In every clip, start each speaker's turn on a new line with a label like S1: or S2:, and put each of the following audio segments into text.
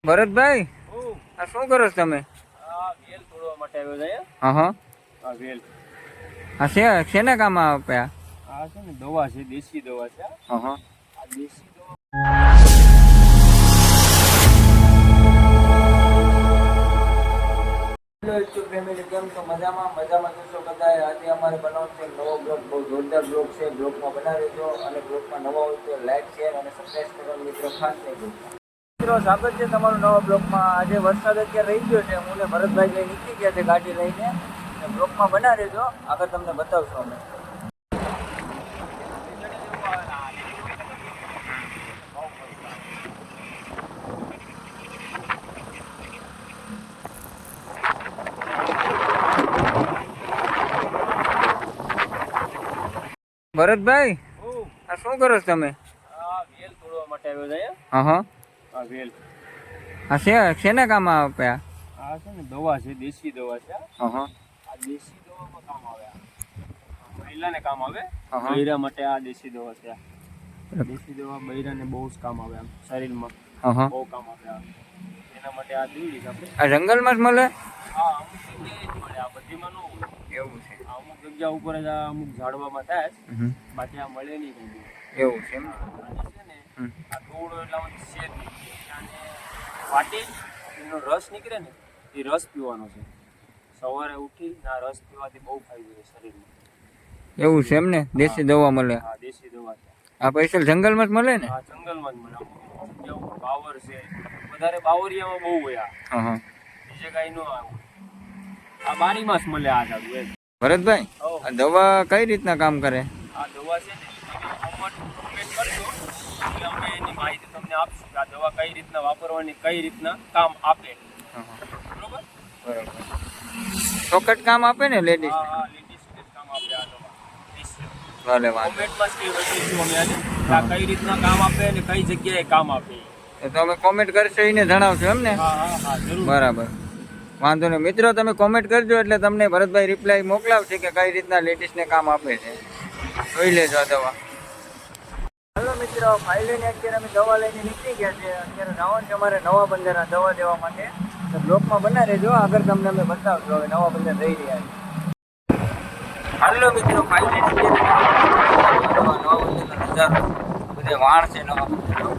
S1: ભરતભાઈ, આ શું કરો છો તમે?
S2: વેલ તોડવા માટે આવ્યો છે.
S1: હા હા,
S2: આ વેલ
S1: આ શેના કામ આપ્યા?
S2: આ છે ને દવા છે, દેશી દવા છે.
S1: હા હા,
S2: આ દેશી દવા
S1: ફેમિલી કેમ છો? મજામાં છો બધા? આજે અમારે બનાવવાનો છે નવો બ્લોગ, બહુ જોરદાર બ્લોગ છે. બ્લોગમાં બનાવી દો અને બ્લોગમાં નવા હોય તો લાઈક શેર અને સબસ્ક્રાઈબ કરવાનું મિત્રો ખાસ નહીં ભૂલતા. મિત્રો સ્વાગત છે તમારું નવા બ્લોગમાં. આજે વરસાદ અત્યારે રહી ગયો છે. હું ને ભરતભાઈ લઈ નીકળી ગયા છે ગાડી લઈને. બ્લોગમાં બના રહેજો, આગળ તમને બતાવશું અમે. ભરતભાઈ, આ શું કરો છો તમે?
S2: વેલ તોડવા માટે આવ્યો છે.
S1: હા હા,
S2: આ વેલ
S1: આ શેના કામ આપ્યા?
S2: આ છે ને દવા છે, દેશી દવા છે.
S1: હા હા,
S2: આ દેશી દવામાં કામ આવે. મહિલાને કામ આવે.
S1: હા હા,
S2: બૈરા માટે આ દેશી દવા છે. દેશી દવા બૈરાને બહુ જ કામ આવે, આમ શરીરમાં
S1: હા હા,
S2: બહુ કામ આવે. એના માટે આ દીવડી આપણે.
S1: આ જંગલમાં જ મળે?
S2: હા, અમુક જગ્યાએ જ મળે, આ બધીમાં ન હોય.
S1: એવું છે?
S2: અમુક જગ્યા ઉપર જ આ અમુક ઝાડવામાં થાય છે. બાકી આ મળે નહીં કોઈ.
S1: એવું છે એમ?
S2: છે ને આ થોડો એટલા છે અને વાટી એનો રસ નીકળે ને એ રસ પીવાનો છે. સવારે ઉઠી આ રસ પીવાથી બહુ ફાયદો છે શરીરમાં.
S1: એવું છે એમ ને? દેશી દવા મળે?
S2: હા, દેશી દવા છે.
S1: આ પૈસા જંગલમાં જ મળે ને?
S2: હા, જંગલમાં જ મળે. અમુક જગ્યા ઉપર બાવર છે, વધારે બાવરિયામાં બહુ હોય.
S1: હા હા,
S2: બીજે કાંઈ ન આવે. આ બારી માસ મળે આ ઝાડુ એમ.
S1: ભરતભાઈ, આ દવા કઈ રીતના કામ કરે?
S2: આ દવા છે ને કમેન્ટ કરજો એટલે અમે એની માહિતી તમને આપશું કે આ દવા કઈ રીતના વાપરવાની, કઈ રીતના કામ આપે. બરોબર?
S1: બરોબર. ચોક્કસ કામ આપે ને લેડીઝ?
S2: હા હા, લેડીઝ કામ આપે આ દવા.
S1: ભલે વાંધો.
S2: કોમેન્ટમાં સ્ટીલ વચ્ચે અમે આજે કે આ કઈ રીતના કામ આપે અને કઈ જગ્યાએ કામ આપે.
S1: તો તમે કોમેન્ટ કરશો એને જણાવશો એમ ને?
S2: હા હા હા, જરૂર.
S1: બરાબર, વાંધો નહીં. મિત્રો તમે કોમેન્ટ કરજો એટલે તમને ભરતભાઈ રિપ્લાય મોકલાવશે કે કઈ રીતના લેડીઝને કામ આપે છે. જોઈ લેજો આ દવા. હાલો મિત્રો, ફાઇનલી અત્યારે અમે દવા લઈને નીકળી ગયા છે. અત્યારે જવાનું છે અમારે નવા બંદર દવા દેવા માટે. તો બ્લોકમાં બના રહેજો, આગળ તમને અમે બતાવશું હવે નવા બંદર જઈ રહ્યા છે. હાલો મિત્રો, ફાઇનલી નવા બંદરનો નજારો. બધે વાણ છે નવા બંદરનો.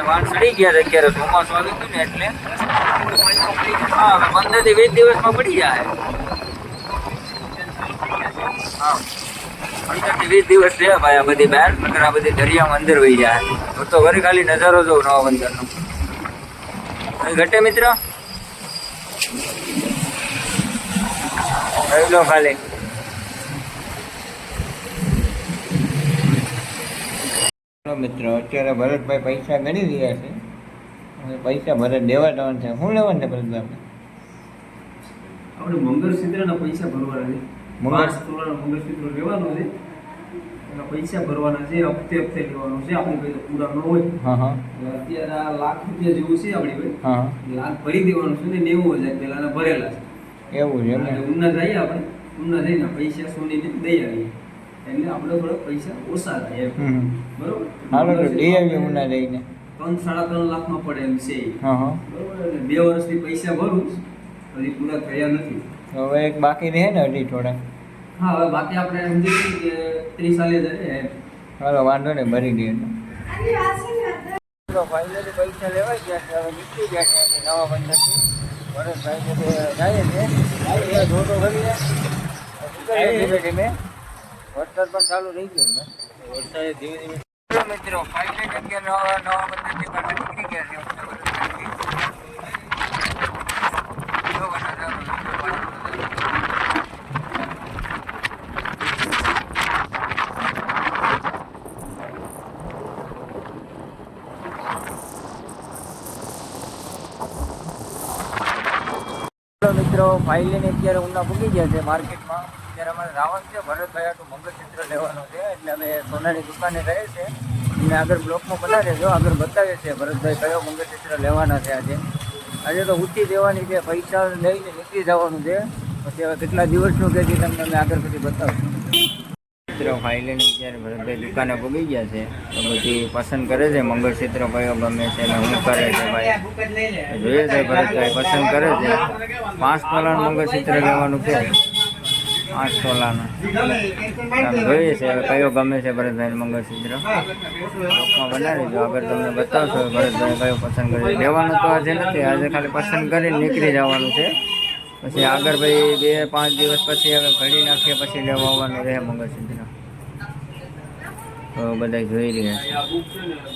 S1: વાણ સડી ગયા છે. અત્યારે ચોમાસું આવી ગયું ને એટલે હા, 15 થી 20 દિવસમાં પડી જાય. હા, 15 થી 20 દિવસ છે ભાઈ આ બધી બહાર. નકર આ બધી દરિયામાં અંદર વહી જાય. તો વળી ખાલી નજારો જોઉં નવા બંદરનો. ઘટે મિત્ર જોઈ લો ખાલી. મિત્રો અત્યારે ભરતભાઈ પૈસા ગણી રહ્યા છે. પૈસા ભરત દેવા જવાનું છે. શું લેવાનું છે ભરતભાઈ?
S2: આપણે મંગળસૂત્રના પૈસા ભરવાના છે. મંગળસૂત્ર લેવાનું છે. એના પૈસા ભરવાના છે. હપ્તે લેવાનું છે. આપણે કઈ પૂરા ન હોય.
S1: હા હા,
S2: અત્યારે આ લાખ રૂપિયા જેવું છે આપણી ભાઈ. હા, લાખ ભરી દેવાનું છે ને 90,000 પહેલાના ભરેલા છે.
S1: એવું છે એમ?
S2: ઉના જઈએ આપણે, ઉના જઈને પૈસા સોનીને દઈ આવીએ એટલે આપણે થોડા પૈસા ઓછા થાય એમ. બરોબર?
S1: હાલો તો દઈ આવીએ ઉના જઈને.
S2: 3-3.5 લાખમાં પડે એમ છે.
S1: હા હા,
S2: બરોબર? એટલે 2 વર્ષથી પૈસા ભરું હજી પૂરા થયા નથી.
S1: હવે એક બાકી રહે ને હજી થોડા.
S2: હા, હવે બાકી આપણે સમજી કે 30 સાલે જાય એમ.
S1: હાલો વાંધો નહીં, ભરી દઈએ. ફાઇનલી પૈસા લેવાઈ ગયા છે. હવે નીકળી ગયા છે નવા બંદરથી. ભરતભાઈ જાય છે જોતો કરીએ ધીમે ધીમે. વરસાદ પણ ચાલુ રહી ગયો ને.
S2: વરસાદ ધીમે ધીમે.
S1: મિત્રો ફાઇનલી અત્યારે નવા બંદરથી પાસે નીકળી ગયા છે. મિત્રો ફાઇનલી અત્યારે ઉના પૂકી ગયા છે માર્કેટમાં. અત્યારે અમારે રાવણ છે. ભરતભાઈ આટલું મંગળસૂત્ર લેવાનો છે એટલે અમે સોનાની દુકાને રહે છે. અને આગળ બ્લોકમાં બનાવીએ જો, આગળ બતાવે છે ભરતભાઈ કયો મંગળસૂત્ર લેવાના છે. આજે તો ઉઠી દેવાની છે. પૈસા લઈને નીકળી જવાનું છે. પછી હવે કેટલા દિવસનું કે તમને અમે આગળ પછી બતાવશું. ચિત્ર ફાઇલની અત્યારે ભરતભાઈ દુકાને પૂગી ગયા છે તો બધી પસંદ કરે છે મંગળસૂત્ર કયો ગમે છે ને શું કરે છે ભાઈ જોઈએ છે ભરતભાઈ પસંદ કરે છે 5 તોલાનું મંગળસૂત્ર લેવાનું છે 5 તોલાનું જોઈએ છે હવે કયો ગમે છે ભરતભાઈ મંગળસૂત્ર બ્લોગમાં બનાવી દો આગળ તમને બતાવશો ભરતભાઈ કયો પસંદ કરે છે લેવાનું તો આજે નથી આજે ખાલી પસંદ કરીને નીકળી જવાનું છે પછી આગળ ભાઈ 2-5 દિવસ પછી હવે ઘડી નાખીએ પછી લેવા આવવાનું રહે મંગળસૂત્ર તો બધા જોઈ રહ્યા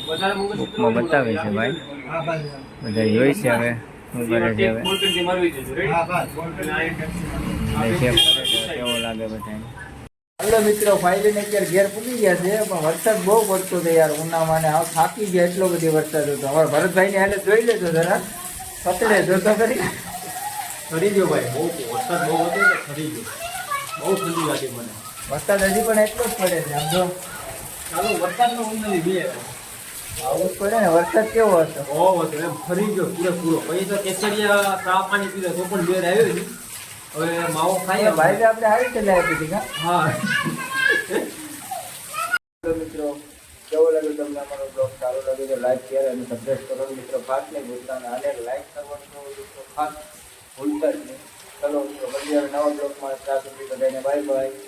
S1: છે બુકમાં બતાવે છે ભાઈ બધા જોઈ છે હવે શું કરે છે હવે કેવો લાગે બધા હલો મિત્રો ફાઇનલી અત્યારે ઘેર પૂકી ગયા છે પણ વરસાદ બહુ પડતો હતો યાર ઉનામાં ને આવ થાકી ગયા એટલો બધી વરસાદ હતો અમારા ભરતભાઈની હાલે જોઈ લેજો જરા પતડે જોતો કરી
S2: ફરી ગયો ભાઈ બહુ વરસાદ બહુ હતો ને ફરી ગયો બહુ ઠંડી લાગી મને
S1: વરસાદ હજી પણ એટલો જ પડે છે આમ જો
S2: ચાલો વરસાદનો ઊંઘ નથી બે
S1: આવું જ પડે ને વરસાદ કેવો હતો
S2: બહુ હતો એમ ફરી ગયો પૂરેપૂરો પછી તો કેસરિયા ચા પાણી પીધો તો પણ બેર આવ્યો ને હવે માવો ખાઈએ
S1: ભાઈ આપણે આવી છે લાવી દીધી કા
S2: હા
S1: મિત્રો કેવો લાગ્યો તમને અમારો બ્લોગ સારો લાગે તો લાઈક શેર અને સબસ્ક્રાઈબ કરો મિત્રો ખાસ નહીં ભૂલતા અને આને લાઈક કરવાનું મિત્રો ખાસ ભૂલતા જ નહીં ચલો મિત્રો પછી હવે નવા બ્લોગમાં ત્યાં સુધી બધાને બાય બાય